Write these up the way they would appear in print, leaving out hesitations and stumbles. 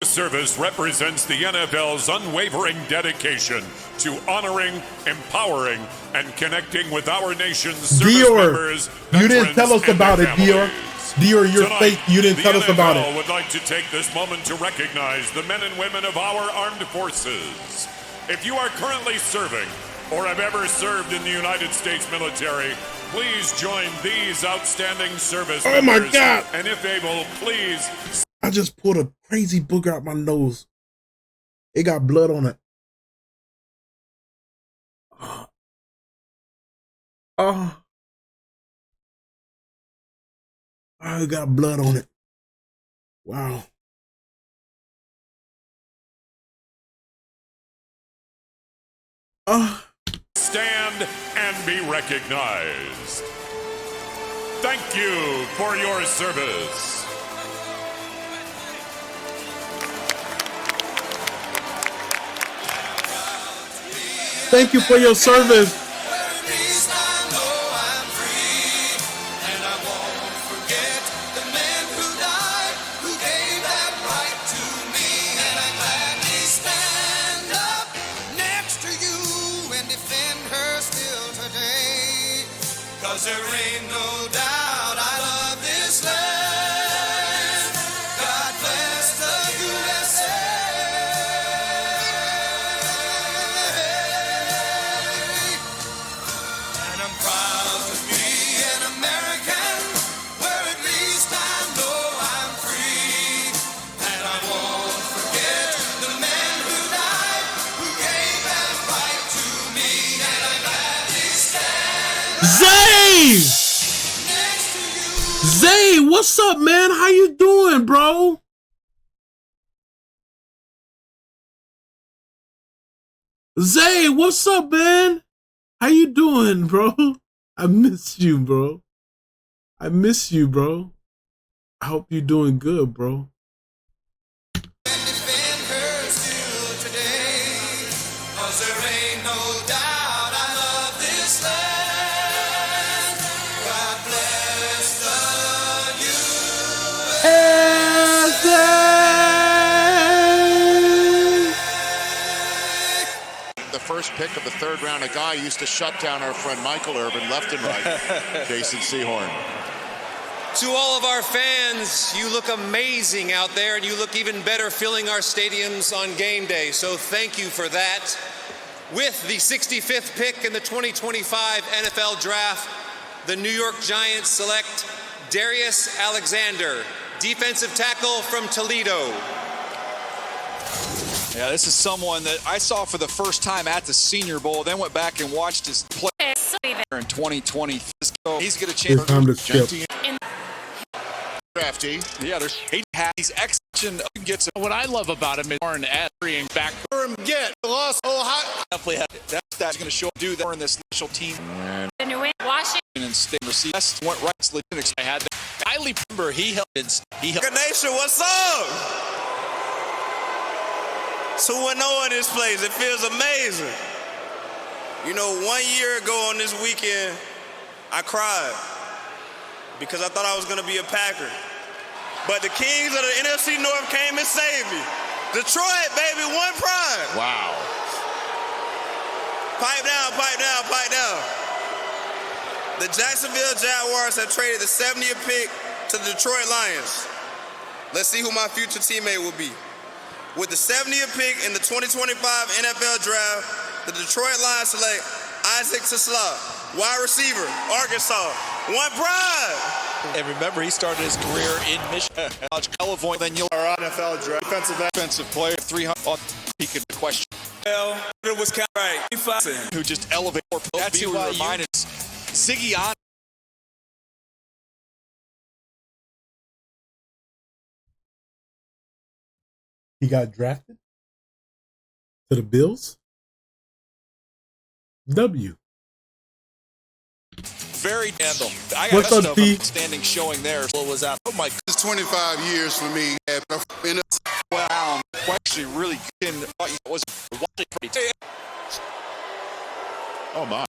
Service represents the NFL's unwavering dedication to honoring, empowering, and connecting with our nation's service members. You didn't tell us about it, Dior. Dior, your fate, you didn't tell us about it. The NFL would like to take this moment to recognize the men and women of our armed forces. If you are currently serving or have ever served in the United States military, please join these outstanding service members. Oh my God! And if able, please. I just pulled a crazy booger out my nose. It got blood on it. Oh, it got blood on it. Wow. Stand and be recognized. Thank you for your service. Thank you for your service. There ain't no doubt I love this land. God bless the USA. And I'm proud to be an American, where at least I know I'm free. And I won't forget the men who died, who gave that right to me. And I gladly stand. Zay, what's up, man? How you doing, bro? Zay, what's up, man? How you doing, bro? I miss you, bro. I miss you, bro. I hope you're doing good, bro. First pick of the third round, a guy used to shut down our friend Michael Irvin left and right. Jason Sehorn. To all of our fans, you look amazing out there, and you look even better filling our stadiums on game day. So thank you for that. With the 65th pick in the 2025 NFL Draft, the New York Giants select Darius Alexander, defensive tackle from Toledo. Yeah, this is someone that I saw for the first time at the Senior Bowl, then went back and watched his play in 2020. He's going to change. Drafty. Yeah, he's excellent. Gets what I love about him is Warren entering back. Get lost. Definitely that's going to show do that in this special team. The New England And State receiver went right. I had that. I remember he helped. Nation, what's up? 2-0 in this place. It feels amazing. You know, 1 year ago on this weekend, I cried because I thought I was going to be a Packer. But the Kings of the NFC North came and saved me. Detroit, baby, one pride. Wow. Pipe down, pipe down, pipe down. The Jacksonville Jaguars have traded the 70th pick to the Detroit Lions. Let's see who my future teammate will be. With the 70th pick in the 2025 NFL Draft, the Detroit Lions select TeSlaa, wide receiver, Arkansas. One pride. And remember, he started his career in Michigan. College, then you'll our NFL Draft defensive player 300. He could question. Well, it was kind of right. Who just elevate more. That's who reminded us. Ziggy on. He got drafted to the Bills. W. Very handle. I got What's up, T? Standing showing there. What was that? Oh my God. It's 25 years for me. Wow. Actually, really good. Was pretty. Oh my.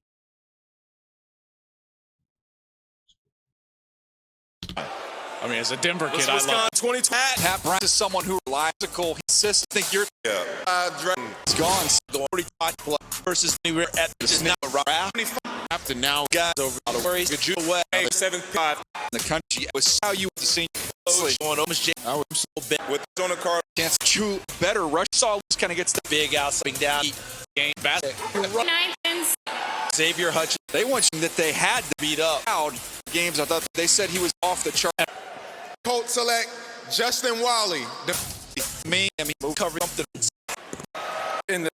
I mean, as a Denver kid, I Wisconsin love 2020. Pat Bryant is someone who relies on consistent. I think you're it's gone. The 45 play versus anywhere at just now around After now, guys over the worries. Good way. 7-5 in the country. Was how you the senior on almost J. I would So big with on the card. chance to better rush. Saul kind of gets the Big out, slipping down. game basket. Xavier Hutchins. They want you that they had to Beat up. out games. I thought they said he was off the chart. Colt select Justin Wally. Me, I mean, cover something In the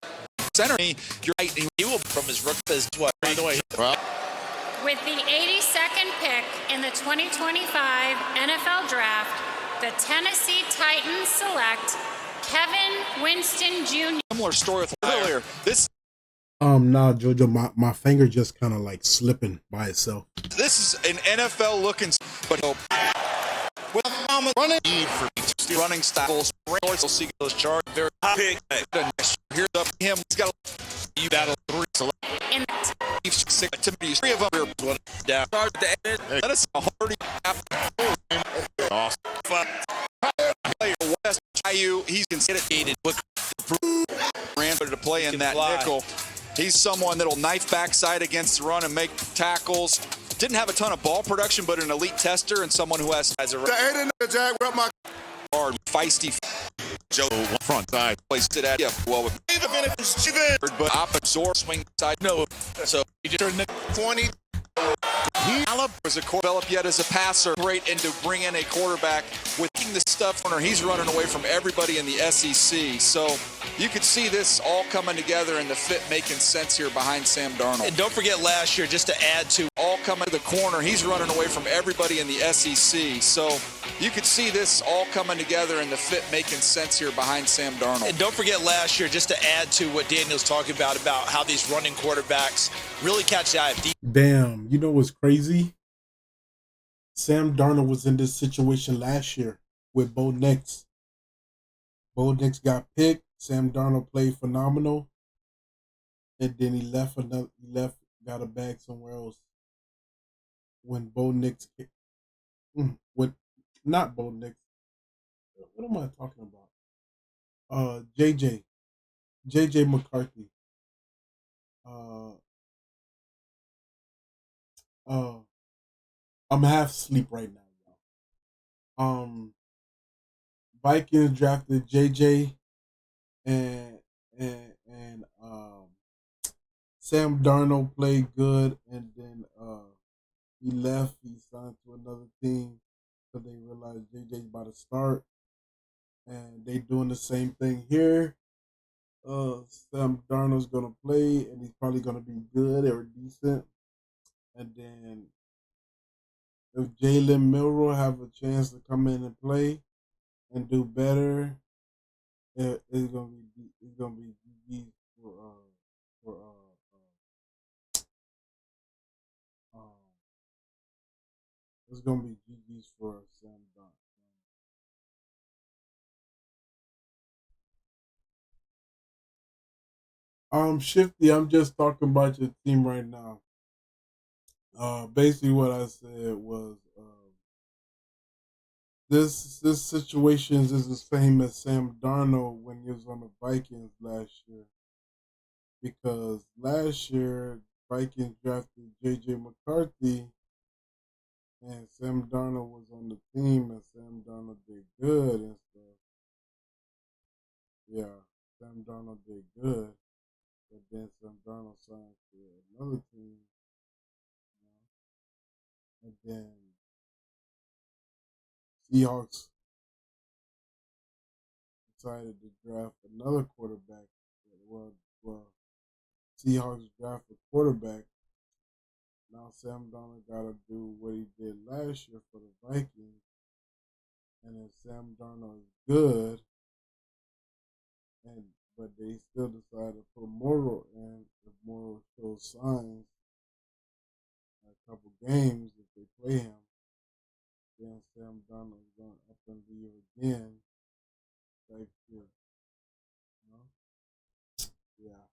center. You're right. he will from his rookie as what? By the way, With the 82nd pick in the 2025 NFL Draft, the Tennessee Titans select Kevin Winston Jr. Similar story with earlier. This Nah, JoJo, my finger just kind of like slipping by itself. is an NFL looking, but with running running styles. We'll see those charts. Very Pick. here's up him. He's got You battle 3 select. In six to me. 3 of them are Down. Start the end. That is a hardy player. West IU. He's considered ran to play in that Fly. nickel. He's someone that'll knife backside against the run and make tackles. Didn't have a ton of ball production, but an elite tester and someone who has a hard, feisty Joe front side. placed it at well with but op absorb swing side. No. So he just turned the 20. Alabama was a developed yet as a passer. Great and to bring in a quarterback with the stuff runner. He's running away from everybody in the SEC. So you could see this all coming together and the fit making sense here behind Sam Darnold. and don't forget last year, just to add to All coming to the corner. He's running away from everybody in the SEC. So you could see this all coming together and the fit making sense here behind Sam Darnold. And don't forget last year, just to add to what Daniel's talking about how these running quarterbacks really catch the eye of Damn, you know what's crazy? Sam Darnold was in this situation last year with Bo Nix. Bo Nix got picked. Sam Darnold played phenomenal, and then he left, got a bag somewhere else. When Bo Nix, not Bo Nix. What am I talking about? JJ McCarthy. I'm half asleep right now, y'all. Vikings drafted JJ and Sam Darnold played good, and then he left. He signed to another team because they realized JJ's about to start, and they doing the same thing here. Sam Darnold's gonna play, and he's probably gonna be good or decent, and then if Jalen Milroe have a chance to come in and play and do better, it's gonna be GG it's gonna be GG's for Sam Darnold. Shifty, I'm just talking about your team right now. Basically what I said was this situation is the same as Sam Darnold when he was on the Vikings last year. Because last year Vikings drafted JJ McCarthy and Sam Darnold was on the team and Sam Darnold did good and stuff. Yeah, Sam Darnold did good. But then Sam Darnold signed to another team. And then Seahawks decided to draft another quarterback. Well, Seahawks drafted a quarterback. Now Sam Darnold got to do what he did last year for the Vikings. And if Sam Darnold is good, but they still decided to put Morrow in. If Morrow shows signs in a couple games, if they play him, then Sam Darnold is going up in the year again. Like, you know? Yeah.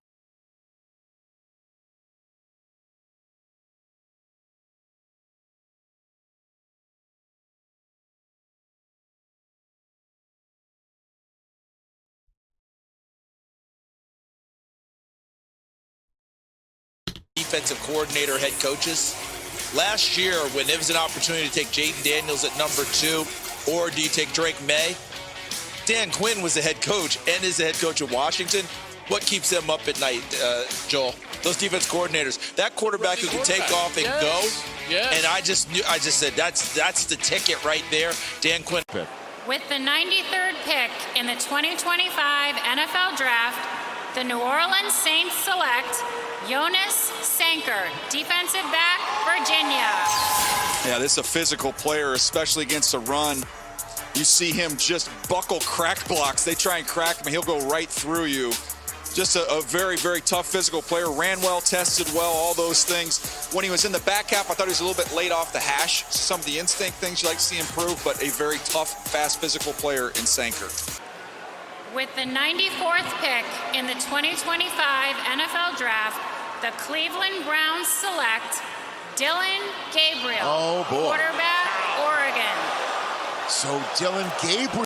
defensive coordinator head coaches. Last year, when there was an opportunity to take Jayden Daniels at number 2, or do you take Drake May? Dan Quinn was the head coach and is the head coach of Washington. What keeps them up at night, Joel? Those defense coordinators. That quarterback who can take off and go. Yes. And I just said that's the ticket right there. Dan Quinn. With the 93rd pick in the 2025 NFL Draft, the New Orleans Saints select Jonas Sanker, defensive back, Virginia. Yeah, this is a physical player, especially against the run. You see him just buckle crack blocks. They try and crack him, he'll go right through you. Just a very, very tough physical player. Ran well, tested well, all those things. When he was in the back half, I thought he was a little bit late off the hash. Some of the instinct things you like to see improve, but a very tough, fast physical player in Sanker. With the 94th pick in the 2025 NFL Draft, the Cleveland Browns select Dillon Gabriel, quarterback, Oregon. So Dillon Gabriel.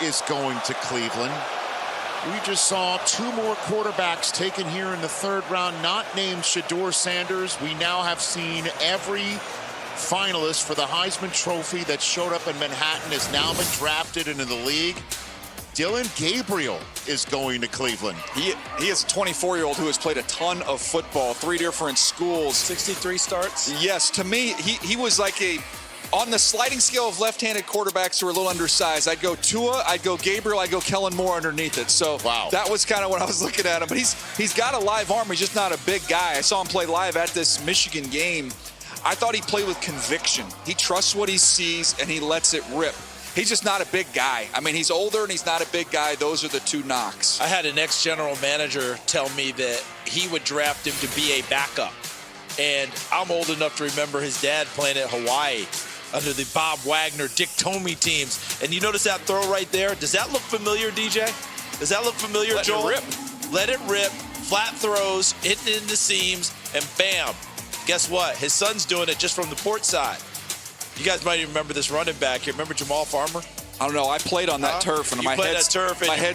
Is going to Cleveland. We just saw 2 more quarterbacks taken here in the 3rd round, not named Shedeur Sanders. We now have seen every finalist for the Heisman Trophy that showed up in Manhattan has now been drafted into the league. Dillon Gabriel is going to Cleveland. He is a 24-year-old who has played a ton of football, 3 different schools. 63 starts? Yes, to me, he was like on the sliding scale of left-handed quarterbacks who are a little undersized. I'd go Tua, I'd go Gabriel, I'd go Kellen Moore underneath it. So that was kind of when I was looking at him. But he's got a live arm. He's just not a big guy. I saw him play live at this Michigan game. I thought he played with conviction. He trusts what he sees, and he lets it rip. He's just not a big guy. I mean, he's older, and he's not a big guy. Those are the 2 knocks. I had an ex-general manager tell me that he would draft him to be a backup. And I'm old enough to remember his dad playing at Hawaii under the Bob Wagner, Dick Tomey teams. And you notice that throw right there? Does that look familiar, DJ? Does that look familiar, Joel? Let it rip. Let it rip. Flat throws, hitting into seams, and bam. Guess what? His son's doing it just from the port side. You guys might even remember this running back here. Remember Jamal Farmer? I don't know. I played on that turf, and my head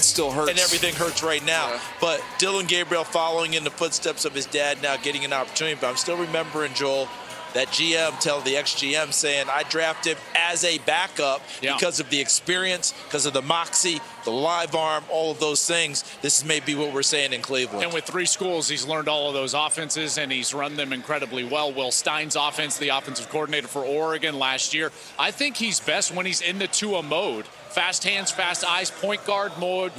still hurts. And everything hurts right now. Yeah. But Dillon Gabriel following in the footsteps of his dad now getting an opportunity. But I'm still remembering, Joel, that GM tell the ex-GM saying, I drafted him as a backup because of the experience, because of the moxie, the live arm, all of those things. This is maybe what we're saying in Cleveland. And with 3 schools, he's learned all of those offenses, and he's run them incredibly well. Will Stein's offense, the offensive coordinator for Oregon last year, I think he's best when he's in the Tua mode. Fast hands, fast eyes, point guard mode,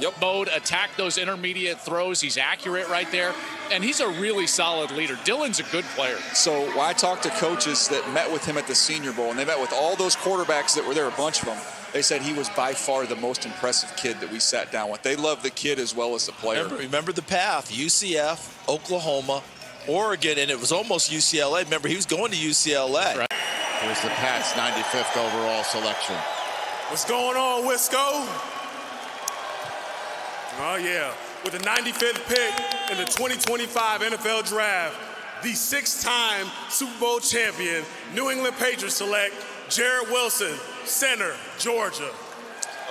attack those intermediate throws. He's accurate right there, and he's a really solid leader. Dillon's a good player. So when I talked to coaches that met with him at the Senior Bowl, and they met with all those quarterbacks that were there, a bunch of them, they said he was by far the most impressive kid that we sat down with. They love the kid as well as the player. Remember the path, UCF, Oklahoma, Oregon, and it was almost UCLA. Remember, he was going to UCLA. Right. Here's the Pats' 95th overall selection. What's going on, Wisco? Oh, yeah. With the 95th pick in the 2025 NFL Draft, the 6-time Super Bowl champion New England Patriots select Jarrett Wilson, center, Georgia.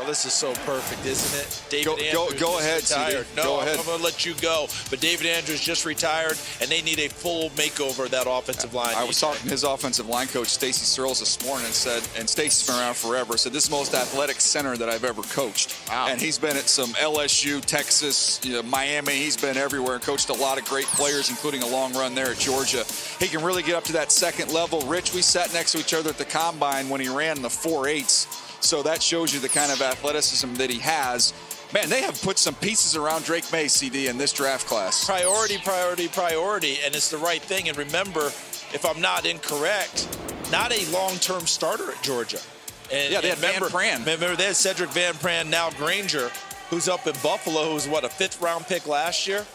Oh, this is so perfect, isn't it? David Andrews go ahead, retired. CD. No, go ahead. I'm going to let you go. But David Andrews just retired, and they need a full makeover of that offensive line. I was talking to his offensive line coach, Stacy Searles, this morning, and said, and Stacy's been around forever, said this is the most athletic center that I've ever coached. Wow. And he's been at some LSU, Texas, Miami. He's been everywhere and coached a lot of great players, including a long run there at Georgia. He can really get up to that second level. Rich, we sat next to each other at the combine when he ran the 4.8s. So that shows you the kind of athleticism that he has. Man, they have put some pieces around Drake May, CD, in this draft class. Priority, priority, priority, and it's the right thing. And remember, if I'm not incorrect, not a long-term starter at Georgia. And, yeah, they had Van Pran. Remember, they had Cedric Van Pran, now Granger, who's up in Buffalo, who was, what, a 5th-round pick last year?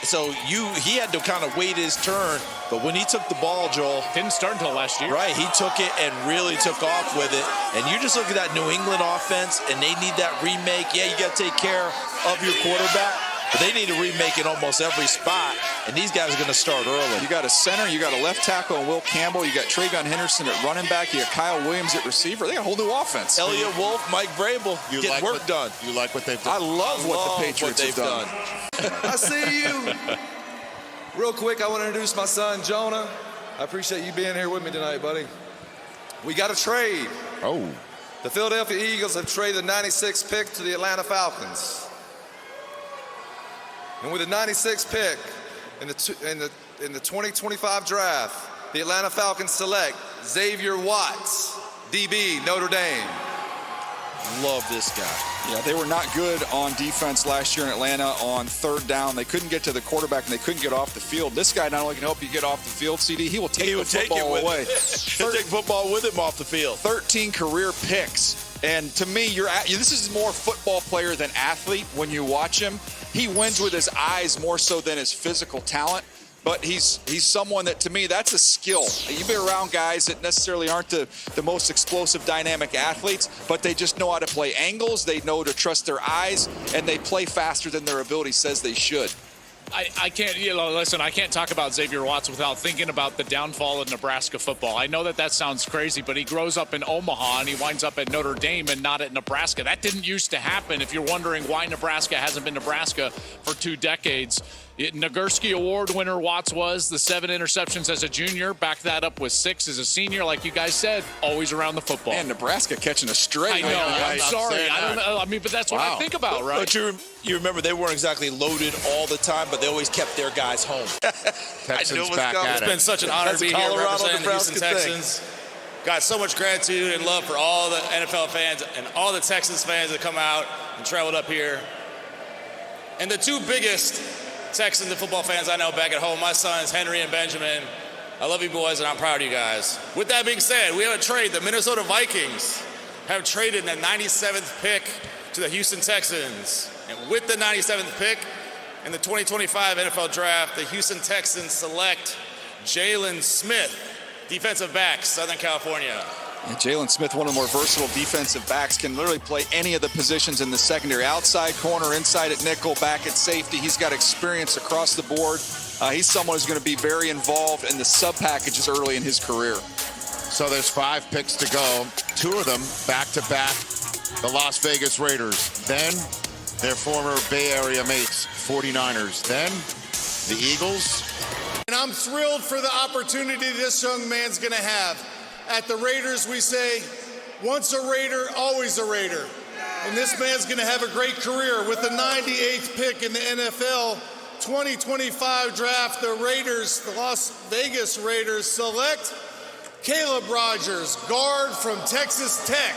So he had to kind of wait his turn, but when he took the ball, Joel, didn't start until last year. Right, he took it and really took off with it. And you just look at that New England offense, and they need that remake. Yeah, you got to take care of your quarterback, but they need a remake in almost every spot. And these guys are going to start early. You got a center, you got a left tackle, and Will Campbell. You got Travion Henderson at running back. You got Kyle Williams at receiver. They got a whole new offense. Elliott Wolf, Mike Vrabel, getting work done. You like what they've done? I love what the Patriots have done. I see you. Real quick, I want to introduce my son, Jonah. I appreciate you being here with me tonight, buddy. We got a trade. Oh. The Philadelphia Eagles have traded the 96th pick to the Atlanta Falcons. And with the 96th pick in the 2025 draft, the Atlanta Falcons select Xavier Watts, DB, Notre Dame. Love this guy. Yeah, they were not good on defense last year in Atlanta on third down. They couldn't get to the quarterback, and they couldn't get off the field. This guy not only can help you get off the field, CD, he will take the football away. He'll take football with him off the field. 13 career picks. And to me, this is more football player than athlete when you watch him. He wins with his eyes more so than his physical talent. But he's someone that, to me, that's a skill. You've been around guys that necessarily aren't the most explosive, dynamic athletes, but they just know how to play angles, they know to trust their eyes, and they play faster than their ability says they should. I can't, listen, I can't talk about Xavier Watts without thinking about the downfall of Nebraska football. I know that sounds crazy, but he grows up in Omaha and he winds up at Notre Dame and not at Nebraska. That didn't used to happen. If you're wondering why Nebraska hasn't been Nebraska for 2 decades, Nagurski Award winner Watts was, the 7 interceptions as a junior, back that up with 6 as a senior. Like you guys said, always around the football. And Nebraska catching a straight. I know, I'm sorry. I don't know. I mean, but that's what I think about, right? But you remember they weren't exactly loaded all the time, but they always kept their guys home. Texans back at it. It's been such an honor to be here representing the Houston Texans. Got so much gratitude and love for all the NFL fans and all the Texans fans that come out and traveled up here. And the 2 biggest Texans and football fans I know back at home, my sons, Henry and Benjamin. I love you boys, and I'm proud of you guys. With that being said, we have a trade. The Minnesota Vikings have traded the 97th pick to the Houston Texans. And with the 97th pick in the 2025 NFL Draft, the Houston Texans select Jaylen Smith, defensive back, Southern California. And Jaylen Smith, one of the more versatile defensive backs, can literally play any of the positions in the secondary. Outside corner, inside at nickel, back at safety. He's got experience across the board. He's someone who's going to be very involved in the sub-packages early in his career. So there's 5 picks to go. 2 of them back-to-back, the Las Vegas Raiders. Then their former Bay Area mates, 49ers. Then the Eagles. And I'm thrilled for the opportunity this young man's going to have. At the Raiders, we say, once a Raider, always a Raider. And this man's going to have a great career. With the 98th pick in the NFL 2025 draft, the Raiders, the Las Vegas Raiders, select Caleb Rogers, guard from Texas Tech.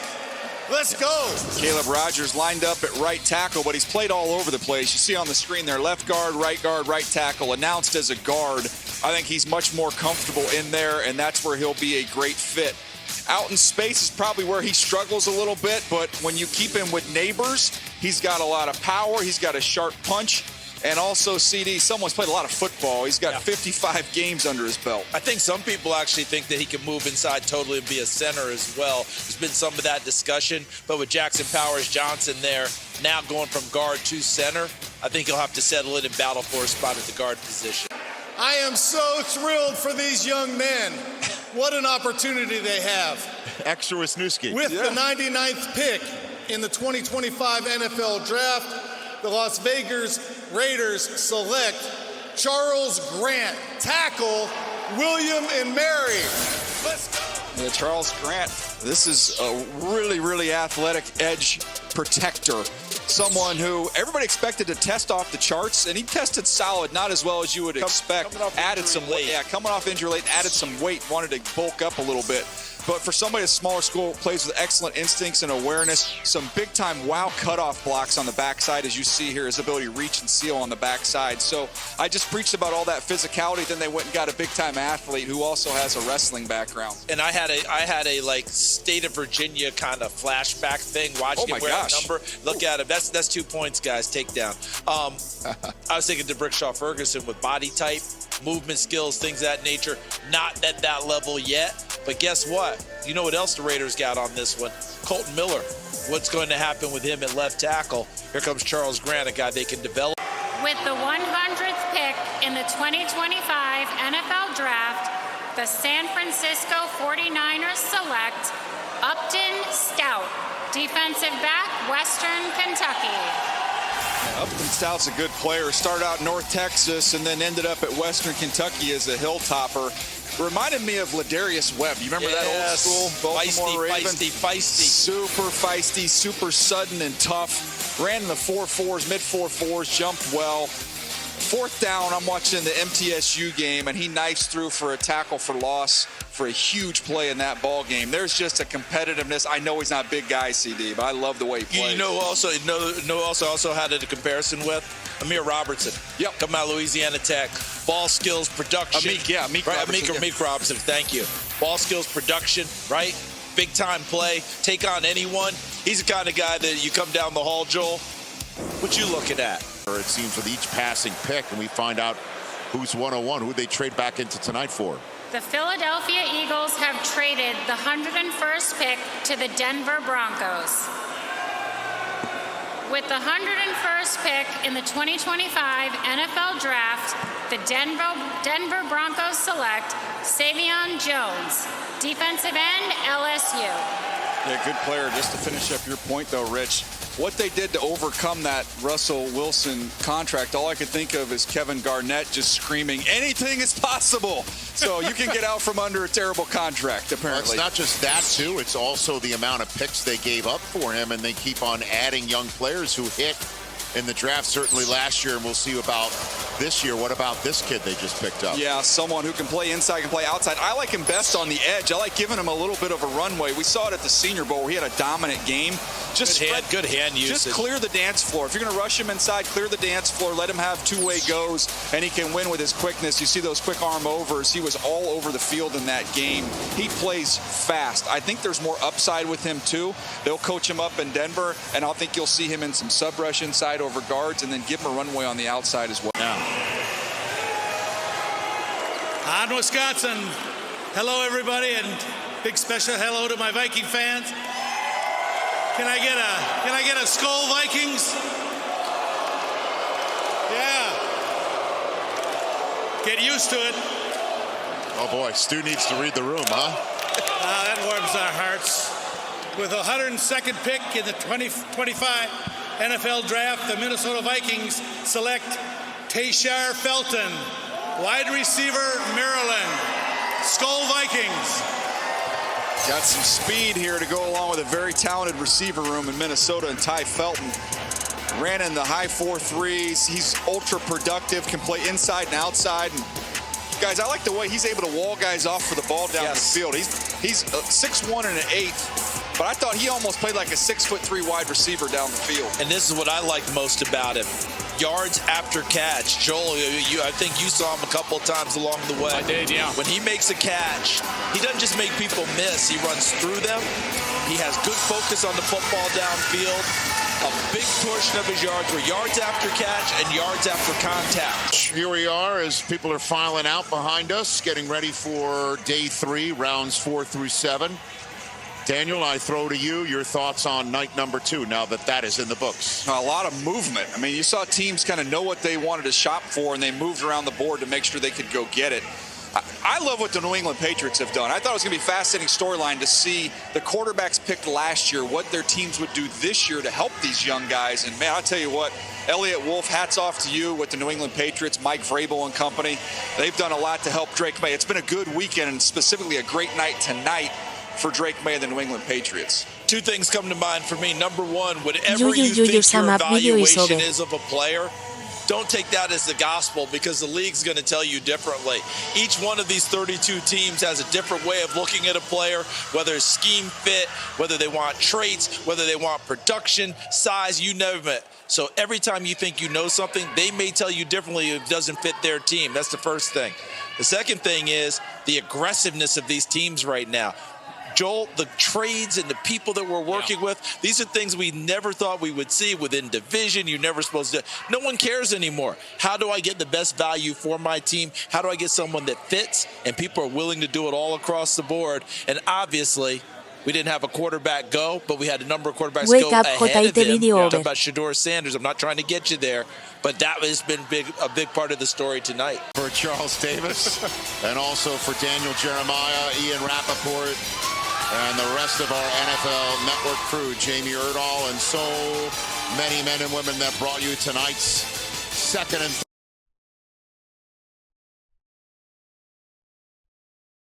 Let's go. Caleb Rogers lined up at right tackle, but he's played all over the place. You see on the screen there, left guard, right tackle, announced as a guard. I think he's much more comfortable in there, and that's where he'll be a great fit. Out in space is probably where he struggles a little bit, but when you keep him with neighbors, he's got a lot of power, he's got a sharp punch, and also, CD, someone's played a lot of football. He's got 55 games under his belt. I think some people actually think that he can move inside totally and be a center as well. There's been some of that discussion, but with Jackson Powers-Johnson there, now going from guard to center, I think he'll have to settle in and battle for a spot at the guard position. I am so thrilled for these young men. What an opportunity they have. Extra Wisniewski. With the 99th pick in the 2025 NFL Draft, the Las Vegas Raiders select Charles Grant, tackle, William and Mary. Let's go. Yeah, Charles Grant, this is a really, really athletic edge protector. Someone who everybody expected to test off the charts, and he tested solid, not as well as you would expect. Added some weight. Yeah, coming off injury late, added some weight, wanted to bulk up a little bit. But for somebody at smaller school, plays with excellent instincts and awareness, some big-time wow cutoff blocks on the backside, as you see here, his ability to reach and seal on the backside. So I just preached about all that physicality. Then they went and got a big-time athlete who also has a wrestling background. And I had a like state of Virginia kind of flashback thing watching him wear a number. Look at him. That's 2 points, guys. Takedown. I was thinking to Brickshaw Ferguson with body type, movement skills, things of that nature. Not at that level yet. But guess what? You know what else the Raiders got on this one? Colton Miller. What's going to happen with him at left tackle? Here comes Charles Grant, a guy they can develop. With the 100th pick in the 2025 NFL Draft, the San Francisco 49ers select Upton Stout, defensive back, Western Kentucky. Upton Stout's a good player. Started out in North Texas and then ended up at Western Kentucky as a hilltopper. Reminded me of Ladarius Webb. You remember that old school Baltimore Raven? Feisty. Super feisty, super sudden and tough. Ran in the 4.4s, mid 4.4s, jumped well. Fourth down, I'm watching the MTSU game, and he knifes through for a tackle for loss for a huge play in that ball game. There's just a competitiveness. I know he's not a big guy, CD, but I love the way he plays. You know also had a comparison with Amir Robertson. Yep. Coming out of Louisiana Tech. Ball skills, production. Amik Robertson, thank you. Ball skills, production, right? Big time play. Take on anyone. He's the kind of guy that you come down the hall, Joel. What you looking at? It seems with each passing pick, and we find out who's 101, who they trade back into tonight for. The Philadelphia Eagles have traded the 101st pick to the Denver Broncos. With the 101st pick in the 2025 NFL Draft, the Denver Broncos select Sai'vion Jones, defensive end, LSU. Yeah, good player. Just to finish up your point, though, Rich, what they did to overcome that Russell Wilson contract, all I could think of is Kevin Garnett just screaming, anything is possible. So you can get out from under a terrible contract, apparently. Well, it's not just that, too. It's also the amount of picks they gave up for him, and they keep on adding young players who hit in the draft certainly last year, and we'll see about this year. What about this kid they just picked up? Yeah, someone who can play inside, can play outside. I like him best on the edge. I like giving him a little bit of a runway. We saw it at the Senior Bowl where he had a dominant game. Good hand usage. Just clear the dance floor. If you're going to rush him inside, clear the dance floor, let him have two-way goes, and he can win with his quickness. You see those quick arm overs. He was all over the field in that game. He plays fast. I think there's more upside with him, too. They'll coach him up in Denver, and I think you'll see him in some sub rush inside over guards, and then give him a runway on the outside as well. On Wisconsin, hello everybody, and big special hello to my Viking fans. Can I get a Skull Vikings? Yeah. Get used to it. Oh boy, Stu needs to read the room, huh? That warms our hearts. With the 102nd pick in the 2025 NFL Draft, the Minnesota Vikings select TeSlaa Felton, wide receiver, Maryland. Skull Vikings. Got some speed here to go along with a very talented receiver room in Minnesota, and Ty Felton ran in the high 4.3s. He's ultra productive, can play inside and outside. And guys, I like the way he's able to wall guys off for the ball down the field. He's 6'1" and an 8", but I thought he almost played like a 6'3" wide receiver down the field. And this is what I liked most about him. Yards after catch. Joel, I think you saw him a couple of times along the way. I did, yeah. When he makes a catch, he doesn't just make people miss. He runs through them. He has good focus on the football downfield. A big portion of his yards were yards after catch and yards after contact. Here we are as people are filing out behind us, getting ready for day 3, rounds 4 through 7. Daniel, I throw to you your thoughts on night number 2 now that is in the books. A lot of movement. I mean, you saw teams kind of know what they wanted to shop for, and they moved around the board to make sure they could go get it. I love what the New England Patriots have done. I thought it was going to be a fascinating storyline to see the quarterbacks picked last year, what their teams would do this year to help these young guys. And, man, I'll tell you what, Elliott Wolf, hats off to you with the New England Patriots, Mike Vrabel and company. They've done a lot to help Drake May. It's been a good weekend and specifically a great night tonight for Drake May and the New England Patriots. Two things come to mind for me. Number one, whatever you think your evaluation is of a player, don't take that as the gospel because the league's going to tell you differently. Each one of these 32 teams has a different way of looking at a player, whether it's scheme fit, whether they want traits, whether they want production, size, you name it. So every time you think you know something, they may tell you differently if it doesn't fit their team. That's the first thing. The second thing is the aggressiveness of these teams right now. Joel, the trades and the people that we're working with, these are things we never thought we would see within division. You're never supposed to. No one cares anymore. How do I get the best value for my team? How do I get someone that fits? And people are willing to do it all across the board. And obviously, we didn't have a quarterback go, but we had a number of quarterbacks go ahead of him. Talk about Shedeur Sanders. I'm not trying to get you there, but that has been a big part of the story tonight. For Charles Davis and also for Daniel Jeremiah, Ian Rappaport, and the rest of our NFL Network crew, Jamie Erdahl, and so many men and women that brought you tonight's second and